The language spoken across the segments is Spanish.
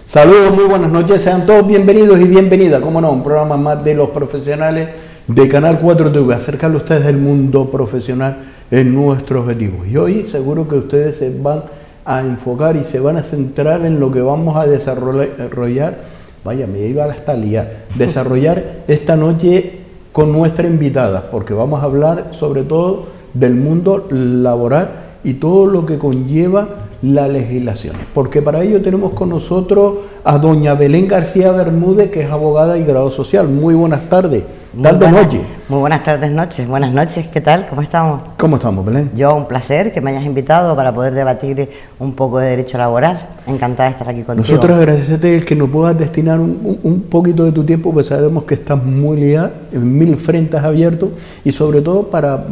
Saludos, muy buenas noches, sean todos bienvenidos y bienvenidas, como no, un programa más de los profesionales de Canal 4 TV. Acercarle a ustedes del mundo profesional es nuestro objetivo. Y hoy seguro que ustedes se van a enfocar y se van a centrar en lo que vamos a desarrollar. Vaya, me iba hasta liar. Desarrollar esta noche con nuestra invitada, porque vamos a hablar sobre todo del mundo laboral y todo lo que conlleva las legislaciones, porque para ello tenemos con nosotros a doña Belén García Bermúdez, que es abogada y grado social. Muy buenas tardes, noche. Muy buenas tardes, noches. Buenas noches, ¿qué tal? ¿Cómo estamos? ¿Cómo estamos, Belén? Yo, un placer que me hayas invitado para poder debatir un poco de derecho laboral. Encantada de estar aquí contigo. Nosotros agradecerte el que nos puedas destinar un poquito de tu tiempo, pues sabemos que estás muy liada, en 1000 frentes abiertos, y sobre todo para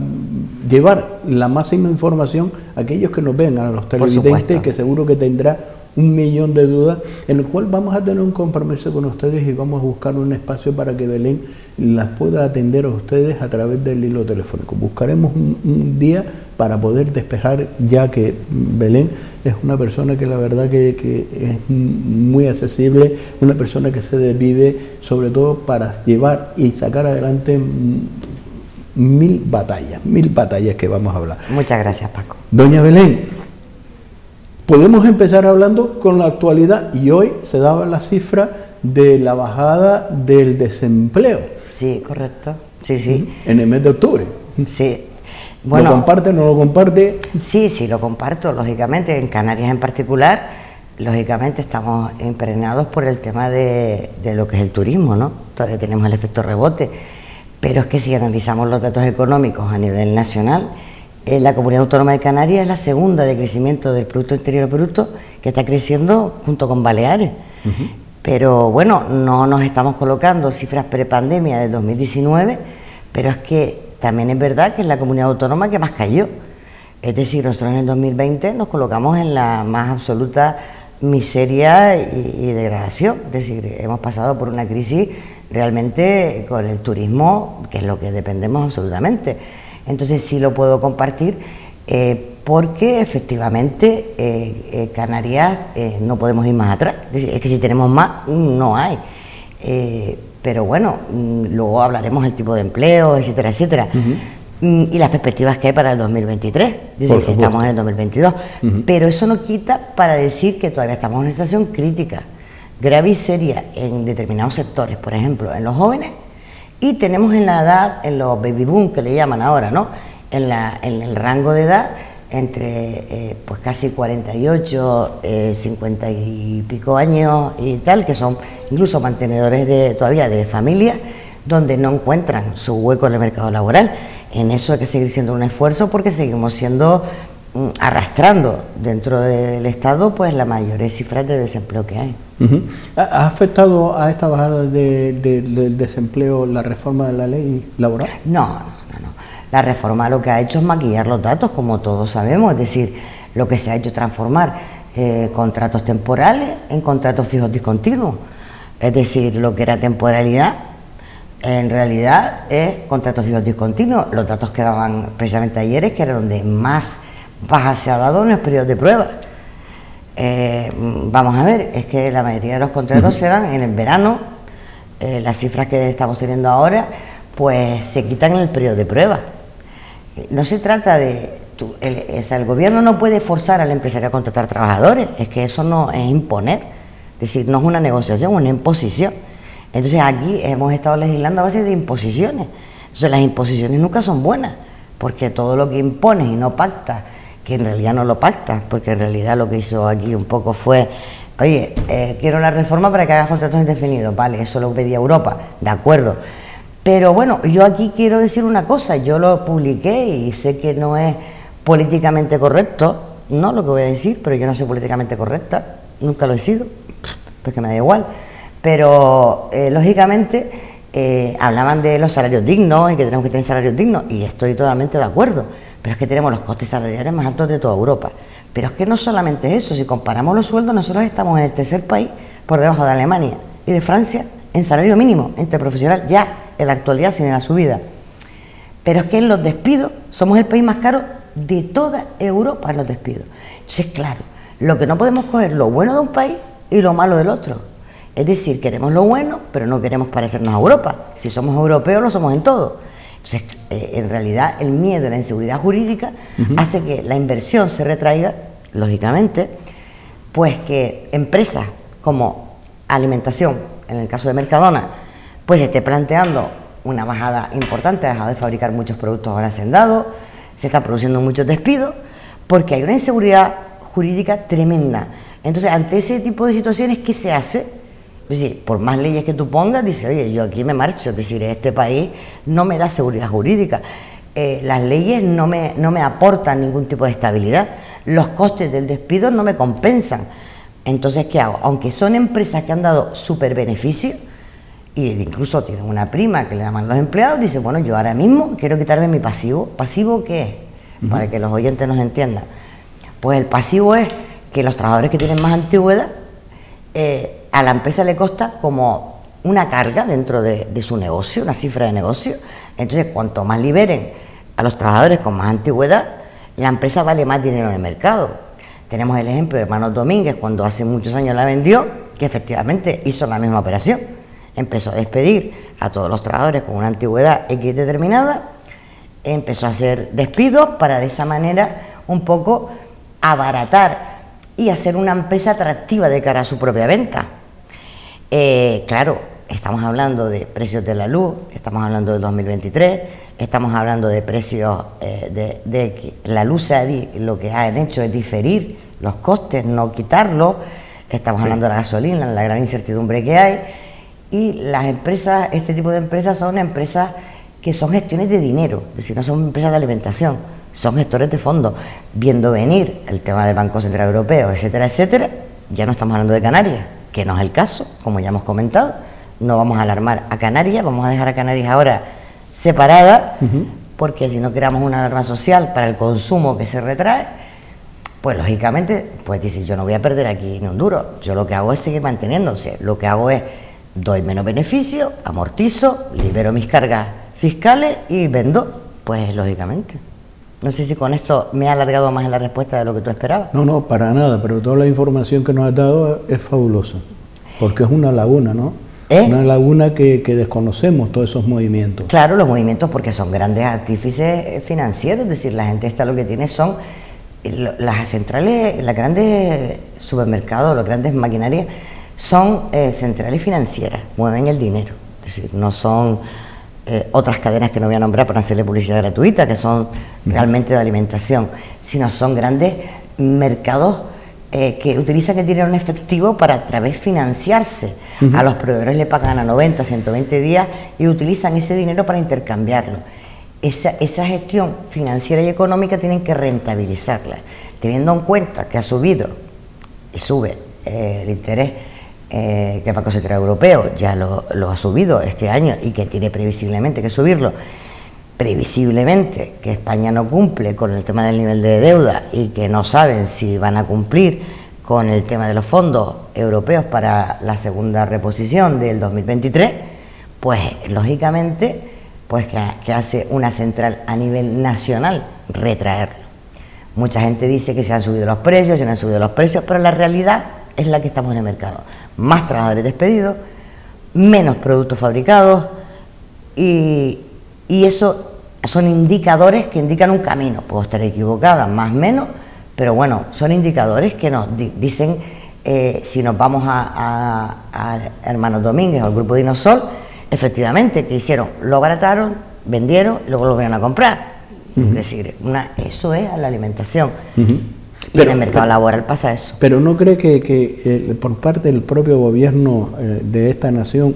llevar la máxima información a aquellos que nos ven, a los televidentes, que seguro que tendrá 1.000.000 de dudas, en el cual vamos a tener un compromiso con ustedes y vamos a buscar un espacio para que Belén las pueda atender a ustedes a través del hilo telefónico. Buscaremos un día para poder despejar, ya que Belén es una persona que la verdad que es muy accesible, una persona que se desvive sobre todo para llevar y sacar adelante 1000 batallas que vamos a hablar. Muchas gracias, Paco. Doña Belén, podemos empezar hablando con la actualidad, y hoy se daba la cifra de la bajada del desempleo. Sí, correcto. Sí, sí. En el mes de octubre. Sí. Bueno, ¿lo comparte, no lo comparte? Sí, lo comparto, lógicamente. En Canarias en particular, lógicamente estamos impregnados por el tema de lo que es el turismo, ¿no? Todavía tenemos el efecto rebote. Pero es que si analizamos los datos económicos a nivel nacional, la Comunidad Autónoma de Canarias es la segunda de crecimiento del Producto Interior Bruto, que está creciendo junto con Baleares. Pero bueno, no nos estamos colocando cifras prepandemia del 2019, pero es que también es verdad que es la comunidad autónoma que más cayó. Es decir, nosotros en el 2020 nos colocamos en la más absoluta miseria y degradación. Es decir, hemos pasado por una crisis realmente con el turismo, que es lo que dependemos absolutamente. Entonces sí lo puedo compartir, porque efectivamente Canarias no podemos ir más atrás. Es que si tenemos más, no hay. Pero bueno, luego hablaremos del tipo de empleo, etcétera, etcétera. Y las perspectivas que hay para el 2023. Es decir, que estamos en el 2022. Pero eso no quita para decir que todavía estamos en una situación crítica, grave y seria en determinados sectores, por ejemplo, en los jóvenes, y tenemos en la edad, en los baby boom que le llaman ahora, ¿no? En el rango de edad entre pues casi 48, 50 y pico años y tal, que son incluso mantenedores todavía de familias, donde no encuentran su hueco en el mercado laboral. En eso hay que seguir siendo un esfuerzo, porque seguimos siendo arrastrando dentro del Estado pues las mayores cifras de desempleo que hay. ¿Ha afectado a esta bajada del desempleo la reforma de la ley laboral? No. La reforma lo que ha hecho es maquillar los datos, como todos sabemos. Es decir, lo que se ha hecho es transformar contratos temporales en contratos fijos discontinuos. Es decir, lo que era temporalidad en realidad es contratos fijos discontinuos. Los datos que daban precisamente ayer es que era donde más baja se ha dado en los periodos de prueba. Vamos a ver, es que la mayoría de los contratos se dan en el verano. Las cifras que estamos teniendo ahora pues se quitan en el periodo de prueba. No se trata de... el gobierno no puede forzar al empresario a contratar trabajadores, es que eso no es imponer, es decir, no es una negociación, es una imposición. Entonces aquí hemos estado legislando a base de imposiciones. Entonces las imposiciones nunca son buenas, porque todo lo que impones y no pactas, que en realidad no lo pactas, porque en realidad lo que hizo aquí un poco fue: oye, quiero la reforma para que hagas contratos indefinidos. Vale, eso lo pedía Europa, de acuerdo. Pero bueno, yo aquí quiero decir una cosa, yo lo publiqué y sé que no es políticamente correcto, no lo que voy a decir, pero yo no soy políticamente correcta, nunca lo he sido, porque me da igual. Pero lógicamente hablaban de los salarios dignos y que tenemos que tener salarios dignos, y estoy totalmente de acuerdo, pero es que tenemos los costes salariales más altos de toda Europa. Pero es que no solamente eso, si comparamos los sueldos, nosotros estamos en el tercer país por debajo de Alemania y de Francia en salario mínimo interprofesional, ya en la actualidad sin la subida. Pero es que en los despidos somos el país más caro de toda Europa en los despidos. Entonces, claro, lo que no podemos coger lo bueno de un país y lo malo del otro. Es decir, queremos lo bueno, pero no queremos parecernos a Europa. Si somos europeos, lo somos en todo. Entonces, en realidad, el miedo y la inseguridad jurídica hace que la inversión se retraiga, lógicamente, pues que empresas como alimentación, en el caso de Mercadona, pues esté planteando una bajada importante, ha dejado de fabricar muchos productos ahora hacendados, se están produciendo muchos despidos, porque hay una inseguridad jurídica tremenda. Entonces, ante ese tipo de situaciones, ¿qué se hace? Es decir, por más leyes que tú pongas, dice, oye, yo aquí me marcho, es decir, este país no me da seguridad jurídica, las leyes no me aportan ningún tipo de estabilidad, los costes del despido no me compensan. Entonces, ¿qué hago? Aunque son empresas que han dado súper beneficios, y incluso tienen una prima que le llaman los empleados, dice, bueno, yo ahora mismo quiero quitarme mi pasivo. ¿Pasivo qué es? Para que los oyentes nos entiendan. Pues el pasivo es que los trabajadores que tienen más antigüedad, a la empresa le consta como una carga dentro de su negocio, una cifra de negocio. Entonces, cuanto más liberen a los trabajadores con más antigüedad, la empresa vale más dinero en el mercado. Tenemos el ejemplo de Hermanos Domínguez, cuando hace muchos años la vendió, que efectivamente hizo la misma operación. Empezó a despedir a todos los trabajadores con una antigüedad X determinada, empezó a hacer despidos para de esa manera un poco abaratar y hacer una empresa atractiva de cara a su propia venta. Claro, estamos hablando de precios de la luz, estamos hablando del 2023, estamos hablando de precios de que la luz lo que han hecho es diferir los costes, no quitarlos. Estamos hablando de la gasolina, la gran incertidumbre que hay. Y las empresas, este tipo de empresas son empresas que son gestiones de dinero, es decir, no son empresas de alimentación, son gestores de fondos. Viendo venir el tema del Banco Central Europeo, etcétera, etcétera, ya no estamos hablando de Canarias, que no es el caso, como ya hemos comentado. No vamos a alarmar a Canarias, vamos a dejar a Canarias ahora separada, porque si no creamos una alarma social para el consumo que se retrae, pues lógicamente, pues dice, yo no voy a perder aquí ni un duro, yo lo que hago es seguir manteniéndose, lo que hago es, doy menos beneficio, amortizo, libero mis cargas fiscales y vendo, pues lógicamente. No sé si con esto me ha alargado más en la respuesta de lo que tú esperabas. No, para nada, pero toda la información que nos has dado es fabulosa, porque es una laguna, ¿no? Una laguna que desconocemos todos esos movimientos. Claro, los movimientos porque son grandes artífices financieros, es decir, la gente esta lo que tiene son las centrales, las grandes supermercados, las grandes maquinarias, son centrales financieras, mueven el dinero, es decir, no son otras cadenas que no voy a nombrar para hacerle publicidad gratuita, que son realmente de alimentación, sino son grandes mercados que utilizan el dinero en efectivo para a través financiarse. A los proveedores le pagan a 90, 120 días y utilizan ese dinero para intercambiarlo. Esa gestión financiera y económica tienen que rentabilizarla, teniendo en cuenta que ha subido y sube el interés que el Banco Central Europeo ya lo ha subido este año y que tiene previsiblemente que subirlo, previsiblemente que España no cumple con el tema del nivel de deuda y que no saben si van a cumplir con el tema de los fondos europeos para la segunda reposición del 2023, pues lógicamente pues que hace una central a nivel nacional retraerlo. Mucha gente dice que se han subido los precios, pero la realidad es la que estamos en el mercado. Más trabajadores despedidos, menos productos fabricados y eso son indicadores que indican un camino. Puedo estar equivocada, más o menos, pero bueno, son indicadores que nos dicen si nos vamos a Hermanos Domínguez o al grupo Dinosol, efectivamente, que hicieron? Lo abarataron, vendieron y luego lo volvieron a comprar. Es decir, eso es la alimentación. Y en el mercado laboral pasa eso. Pero ¿no cree que por parte del propio gobierno de esta nación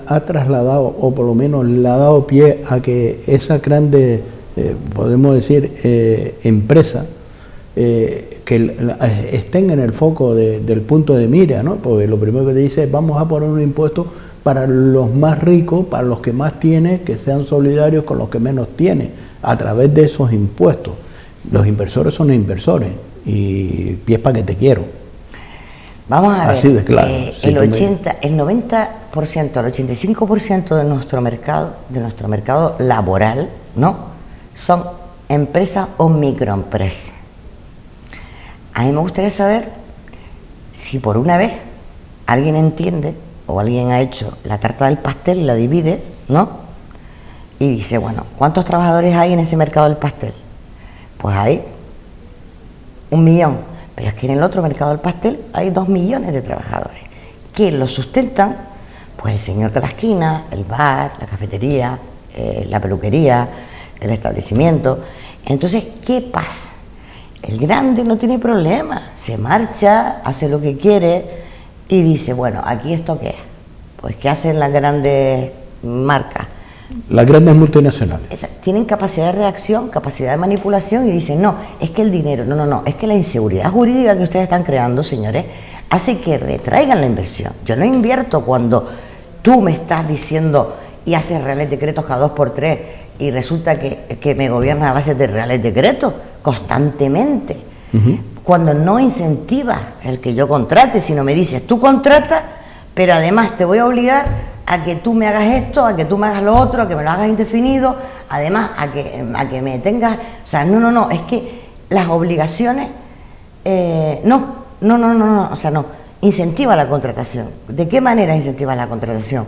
ha trasladado, o por lo menos le ha dado pie a que esa grande, podemos decir, empresa, que estén en el foco del punto de mira, ¿no? Porque lo primero que te dice es vamos a poner un impuesto para los más ricos, para los que más tienen, que sean solidarios con los que menos tienen, a través de esos impuestos. Los inversores son inversores y pies para que te quiero. Vamos a ver, así de claro. El 90%, el 85% de nuestro mercado laboral, ¿no?, son empresas o microempresas. A mí me gustaría saber Si por una vez alguien entiende o alguien ha hecho la tarta del pastel, la divide, ¿no? Y dice, bueno, ¿cuántos trabajadores hay en ese mercado del pastel? Pues hay 1 millón, pero es que en el otro mercado del pastel hay 2 millones de trabajadores. ¿Quién lo sustentan? Pues el señor de la esquina, el bar, la cafetería, la peluquería, el establecimiento. Entonces, ¿qué pasa? El grande no tiene problema, se marcha, hace lo que quiere y dice, bueno, ¿aquí esto qué es? Pues ¿qué hacen las grandes marcas? Las grandes multinacionales. Tienen capacidad de reacción, capacidad de manipulación y dicen, no, es que el dinero, no, es que la inseguridad jurídica que ustedes están creando, señores, hace que retraigan la inversión. Yo no invierto cuando tú me estás diciendo y haces reales decretos cada 2 por 3 y resulta que me gobierna a base de reales decretos constantemente. Cuando no incentiva el que yo contrate, sino me dices, tú contratas, pero además te voy a obligar a que tú me hagas esto, a que tú me hagas lo otro, a que me lo hagas indefinido, además a que me tengas... O sea, no, es que las obligaciones... no, o sea, no. Incentiva la contratación. ¿De qué manera incentiva la contratación?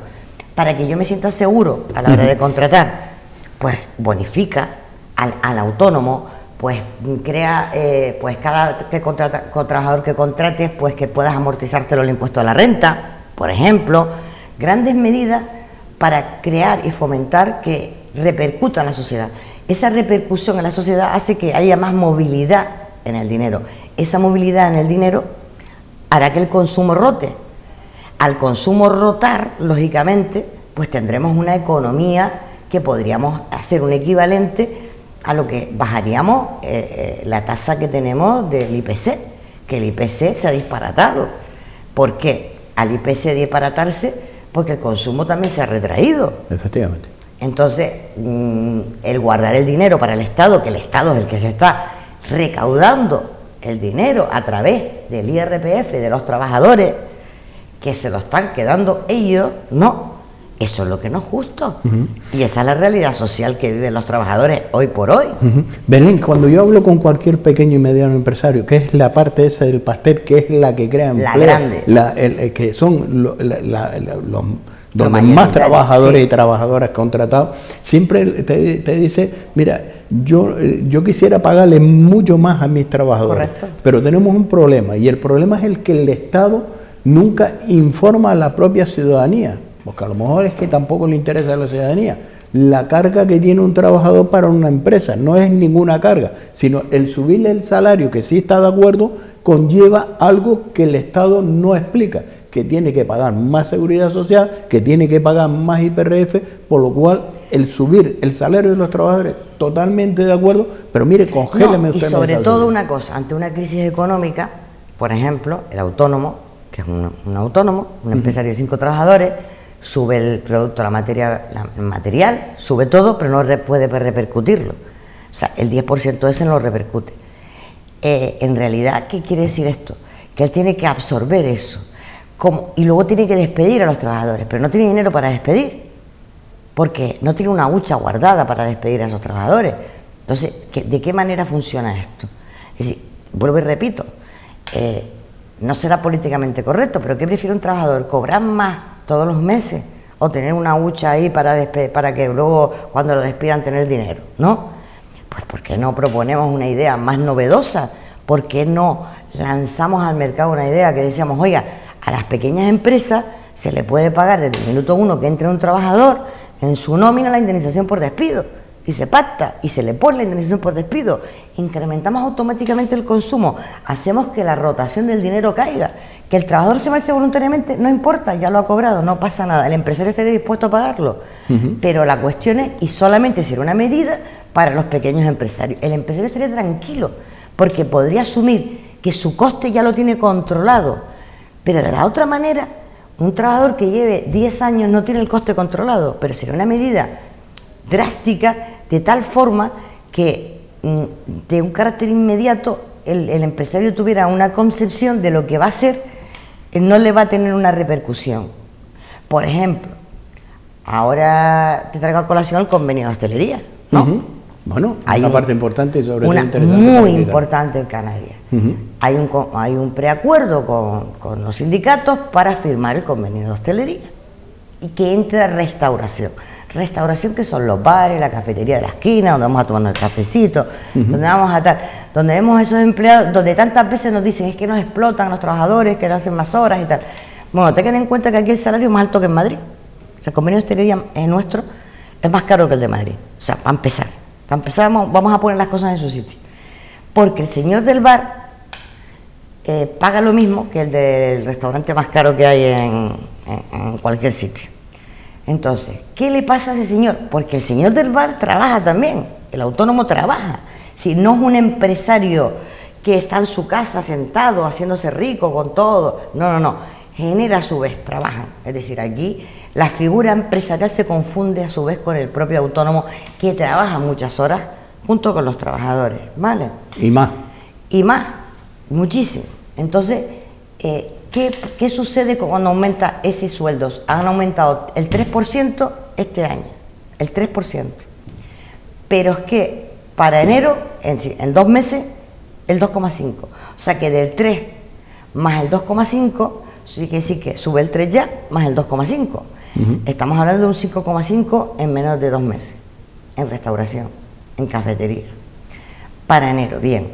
Para que yo me sienta seguro a la hora de contratar, pues bonifica al autónomo, pues crea, pues cada trabajador que contrates, pues que puedas amortizártelo el impuesto a la renta, por ejemplo, grandes medidas para crear y fomentar que repercuta en la sociedad. Esa repercusión en la sociedad hace que haya más movilidad en el dinero. Esa movilidad en el dinero hará que el consumo rote. Al consumo rotar, lógicamente, pues tendremos una economía que podríamos hacer un equivalente a lo que bajaríamos la tasa que tenemos del IPC, que el IPC se ha disparatado. ¿Por qué? Al IPC disparatarse, porque el consumo también se ha retraído. Efectivamente. Entonces, el guardar el dinero para el Estado, que el Estado es el que se está recaudando el dinero a través del IRPF de los trabajadores, que se lo están quedando ellos, no. Eso es lo que no es justo. Y esa es la realidad social que viven los trabajadores hoy por hoy. Belén, cuando yo hablo con cualquier pequeño y mediano empresario, que es la parte esa del pastel, que es la que crea empleo, la grande, que son donde más trabajadores y trabajadoras contratados, siempre te dice, mira, yo quisiera pagarle mucho más a mis trabajadores. Correcto. Pero tenemos un problema, y el problema es el que el Estado nunca informa a la propia ciudadanía, porque a lo mejor es que tampoco le interesa a la ciudadanía. La carga que tiene un trabajador para una empresa no es ninguna carga, sino el subirle el salario, que sí está de acuerdo, conlleva algo que el Estado no explica, que tiene que pagar más seguridad social, que tiene que pagar más IRPF, por lo cual el subir el salario de los trabajadores, totalmente de acuerdo, pero mire, congéleme usted. Y sobre todo una cosa, ante una crisis económica, por ejemplo, el autónomo, que es un autónomo, un empresario de 5 trabajadores, sube el producto, el material, sube todo, pero no puede repercutirlo. O sea, el 10% ese no lo repercute. En realidad, ¿qué quiere decir esto? Que él tiene que absorber eso. Y luego tiene que despedir a los trabajadores, pero no tiene dinero para despedir, porque no tiene una hucha guardada para despedir a esos trabajadores. Entonces, ¿de qué manera funciona esto? Es decir, vuelvo y repito, no será políticamente correcto, pero ¿qué prefiere un trabajador? ¿Cobrar más todos los meses o tener una hucha ahí para que luego cuando lo despidan tener dinero? ¿No? Pues ¿por qué no proponemos una idea más novedosa? ¿Por qué no lanzamos al mercado una idea que decíamos, oiga, a las pequeñas empresas se le puede pagar desde el minuto 1 que entre un trabajador en su nómina la indemnización por despido? Y se pacta y se le pone la indemnización por despido, incrementamos automáticamente el consumo, hacemos que la rotación del dinero caiga, que el trabajador se marche voluntariamente, no importa, ya lo ha cobrado, no pasa nada, el empresario estaría dispuesto a pagarlo, pero la cuestión es, y solamente será una medida para los pequeños empresarios, el empresario estaría tranquilo, porque podría asumir que su coste ya lo tiene controlado, pero de la otra manera, un trabajador que lleve 10 años no tiene el coste controlado, pero será una medida drástica, de tal forma que de un carácter inmediato el empresario tuviera una concepción de lo que va a hacer, no le va a tener una repercusión. Por ejemplo, ahora te traigo a colación el convenio de hostelería, ¿no? Bueno, hay una parte importante y sobre todo una interesante. muy importante en Canarias. hay un preacuerdo con los sindicatos para firmar el convenio de hostelería y que entra restauración. Restauración, que son los bares, la cafetería de la esquina, donde vamos a tomar el cafecito, donde vamos a estar, donde vemos esos empleados, donde tantas veces nos dicen es que nos explotan los trabajadores, que no hacen más horas y tal. Bueno, ten en cuenta que aquí el salario es más alto que en Madrid. O sea, el convenio de hostelería nuestro es más caro que el de Madrid. O sea, para empezar vamos a poner las cosas en su sitio. Porque el señor del bar paga lo mismo que el del restaurante más caro que hay en cualquier sitio. Entonces, ¿qué le pasa a ese señor? Porque el señor del bar trabaja también, el autónomo trabaja. Si no es un empresario que está en su casa sentado, haciéndose rico con todo, no, genera a su vez, trabajan. Es decir, aquí la figura empresarial se confunde a su vez con el propio autónomo que trabaja muchas horas junto con los trabajadores, ¿vale? Y más. Y más, muchísimo. Entonces, ¿qué sucede cuando aumenta ese sueldo? Han aumentado el 3% este año, el 3%. Pero es que para enero, en 2 meses, el 2,5%. O sea que del 3 más el 2,5%, sí que sí que sube el 3 ya, más el 2,5%. Estamos hablando de un 5,5% en menos de 2 meses, en restauración, en cafetería. Para enero, bien.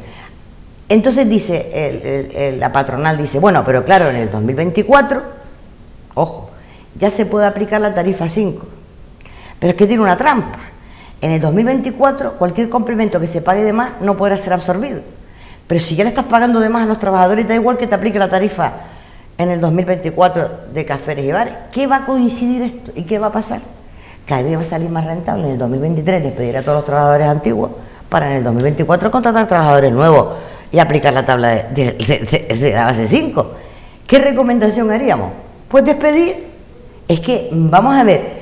Entonces dice, la patronal dice, bueno, pero claro, en el 2024, ojo, ya se puede aplicar la tarifa 5, pero es que tiene una trampa. En el 2024, cualquier complemento que se pague de más no podrá ser absorbido. Pero si ya le estás pagando de más a los trabajadores, da igual que te aplique la tarifa en el 2024 de cafés y bares. ¿Qué va a coincidir esto? ¿Y qué va a pasar? Que a mí va a salir más rentable en el 2023 despedir a todos los trabajadores antiguos para en el 2024 contratar trabajadores nuevos y aplicar la tabla de la base 5. ¿Qué recomendación haríamos? Pues despedir. Es que, vamos a ver,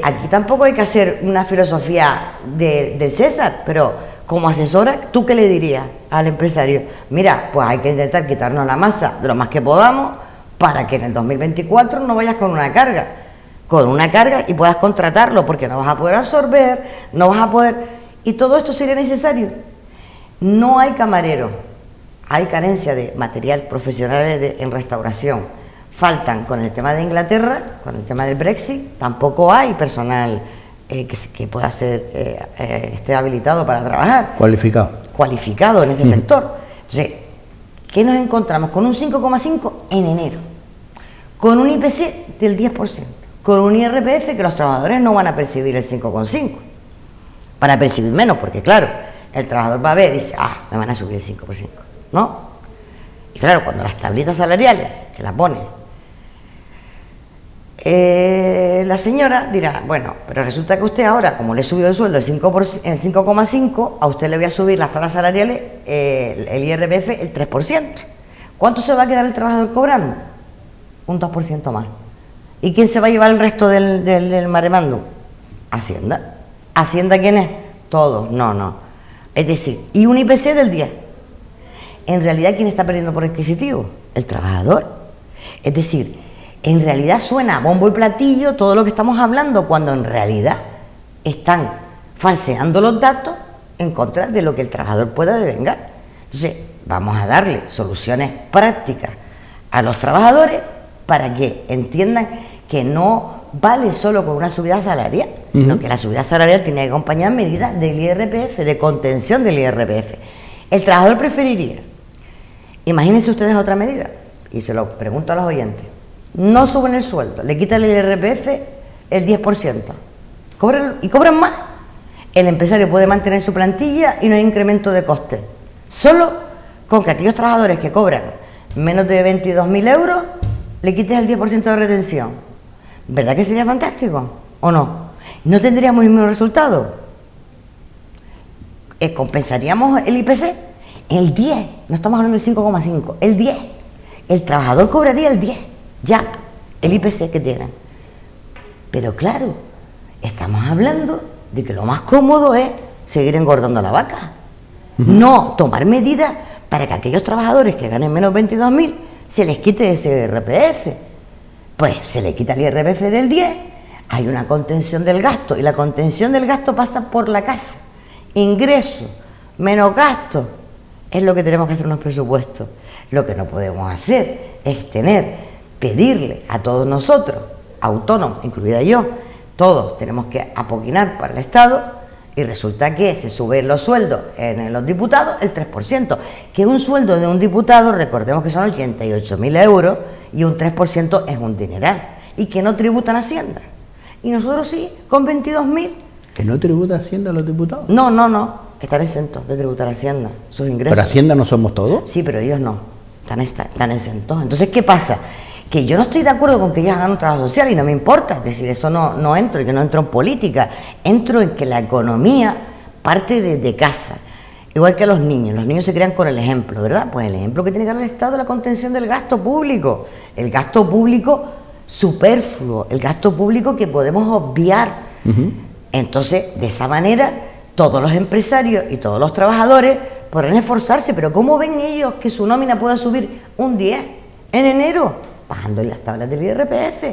aquí tampoco hay que hacer una filosofía del César, pero como asesora, ¿tú qué le dirías al empresario? Mira, pues hay que intentar quitarnos la masa de lo más que podamos para que en el 2024 no vayas con una carga y puedas contratarlo, porque no vas a poder absorber, no vas a poder... Y todo esto sería necesario. No hay camareros, hay carencia de material profesional en restauración. Faltan con el tema de Inglaterra, con el tema del Brexit, tampoco hay personal que pueda ser esté habilitado para trabajar. Cualificado en ese sector. Entonces, ¿qué nos encontramos? Con un 5,5 en enero, con un IPC del 10%, con un IRPF que los trabajadores no van a percibir el 5,5, van a percibir menos, porque claro, el trabajador va a ver y dice, me van a subir el 5%, ¿no? Y claro, cuando las tablitas salariales, que las pone, la señora dirá, bueno, pero resulta que usted ahora, como le subió el sueldo el 5,5, a usted le voy a subir las tablas salariales, el IRPF, el 3%. ¿Cuánto se va a quedar el trabajador cobrando? Un 2% más. ¿Y quién se va a llevar el resto del maremándum? Hacienda. ¿Hacienda quién es? Todos. No. Es decir, y un IPC del 10. En realidad, ¿quién está perdiendo por adquisitivo? El trabajador. Es decir, en realidad suena a bombo y platillo todo lo que estamos hablando, cuando en realidad están falseando los datos en contra de lo que el trabajador pueda devengar. Entonces, vamos a darle soluciones prácticas a los trabajadores para que entiendan que no vale solo con una subida salarial, sino que la subida salarial tiene que acompañar medidas del IRPF, de contención del IRPF. El trabajador preferiría, imagínense ustedes otra medida, y se lo pregunto a los oyentes, no suben el sueldo, le quitan el IRPF el 10%, cobran más. El empresario puede mantener su plantilla y no hay incremento de coste, solo con que aquellos trabajadores que cobran menos de 22.000 euros le quites el 10% de retención. ¿Verdad que sería fantástico? ¿O no? ¿No tendríamos el mismo resultado? ¿Compensaríamos el IPC? El 10, no estamos hablando del 5,5, el 10. El trabajador cobraría el 10, ya, el IPC que tienen. Pero claro, estamos hablando de que lo más cómodo es seguir engordando la vaca. No tomar medidas para que aquellos trabajadores que ganen menos 22.000 se les quite ese IRPF. Pues se le quita el IRPF del 10, hay una contención del gasto, y la contención del gasto pasa por la casa. Ingreso menos gasto Es lo que tenemos que hacer en los presupuestos. Lo que no podemos hacer es pedirle a todos nosotros, autónomos, incluida yo, todos tenemos que apoquinar para el Estado y resulta que se suben los sueldos en los diputados el 3%, que un sueldo de un diputado, recordemos que son 88.000 euros y un 3% es un dineral y que no tributan Hacienda. Y nosotros sí, con 22.000. ¿Que no tributa Hacienda a los diputados? No, están exentos de tributar Hacienda, sus ingresos. ¿Pero Hacienda no somos todos? Sí, pero ellos no, están exentos. Entonces, ¿qué pasa? Que yo no estoy de acuerdo con que ellos hagan un trabajo social y no me importa, es decir, eso no entro, yo no entro en política, entro en que la economía parte desde casa, igual que los niños se crean con el ejemplo, ¿verdad? Pues el ejemplo que tiene que dar el Estado es la contención del gasto público, el gasto público superfluo, el gasto público que podemos obviar. Entonces, de esa manera, todos los empresarios y todos los trabajadores podrán esforzarse, pero ¿cómo ven ellos que su nómina pueda subir un 10 en enero? Bajando en las tablas del IRPF,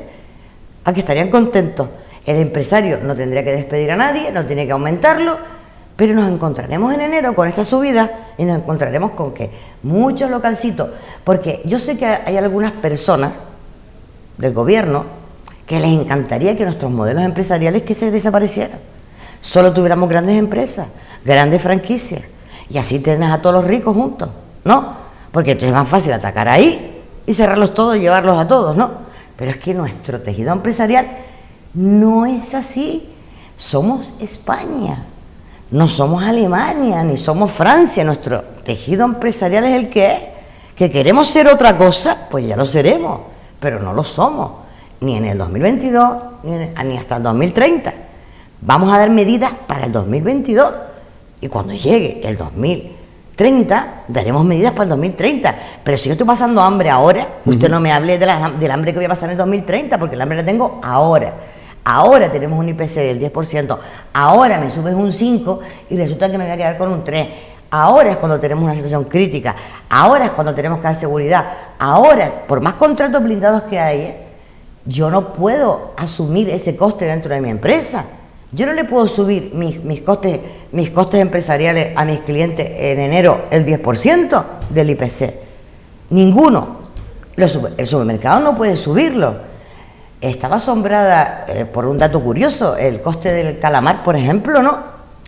¿a que estarían contentos? El empresario no tendría que despedir a nadie, no tiene que aumentarlo, pero nos encontraremos en enero con esa subida y nos encontraremos con que muchos localcitos, porque yo sé que hay algunas personas del gobierno que les encantaría que nuestros modelos empresariales que se desaparecieran, solo tuviéramos grandes empresas, grandes franquicias, y así tenés a todos los ricos juntos, ¿no? Porque entonces es más fácil atacar ahí y cerrarlos todos y llevarlos a todos, ¿no? Pero es que nuestro tejido empresarial no es así. Somos España, no somos Alemania, ni somos Francia. Nuestro tejido empresarial es el que es. ¿Que queremos ser otra cosa? Pues ya lo seremos, pero no lo somos. Ni en el 2022, ni hasta el 2030. Vamos a dar medidas para el 2022. Y cuando llegue el 2030, daremos medidas para el 2030, pero si yo estoy pasando hambre ahora, usted no me hable del hambre que voy a pasar en el 2030, porque el hambre la tengo ahora tenemos un IPC del 10%, ahora me subes un 5 y resulta que me voy a quedar con un 3, ahora es cuando tenemos una situación crítica, ahora es cuando tenemos que dar seguridad, ahora, por más contratos blindados que hay, yo no puedo asumir ese coste dentro de mi empresa. Yo no le puedo subir mis costes empresariales a mis clientes en enero el 10% del IPC. Ninguno. El supermercado no puede subirlo. Estaba asombrada por un dato curioso. El coste del calamar, por ejemplo, ¿no?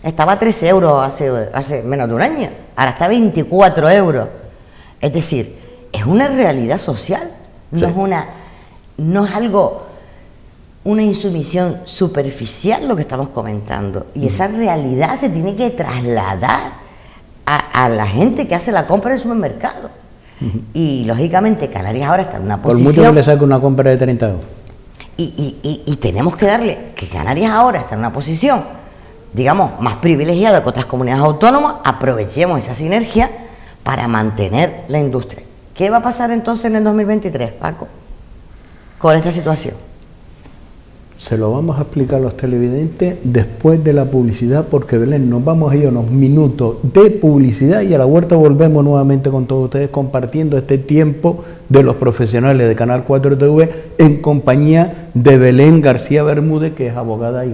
Estaba a 13 euros hace menos de un año. Ahora está a 24 euros. Es decir, es una realidad social. Sí. No es algo... una insumisión superficial lo que estamos comentando, y esa realidad se tiene que trasladar a la gente que hace la compra en el supermercado. Y lógicamente Canarias ahora está en una posición... Por mucho que le saque una compra de 30 euros. Y tenemos que darle que Canarias ahora está en una posición, digamos, más privilegiada que otras comunidades autónomas. Aprovechemos esa sinergia para mantener la industria. ¿Qué va a pasar entonces en el 2023, Paco, con esta situación? Se lo vamos a explicar a los televidentes después de la publicidad, porque Belén, nos vamos a ir a unos minutos de publicidad y a la vuelta volvemos nuevamente con todos ustedes compartiendo este tiempo de los profesionales de Canal 4 TV en compañía de Belén García Bermúdez, que es abogada y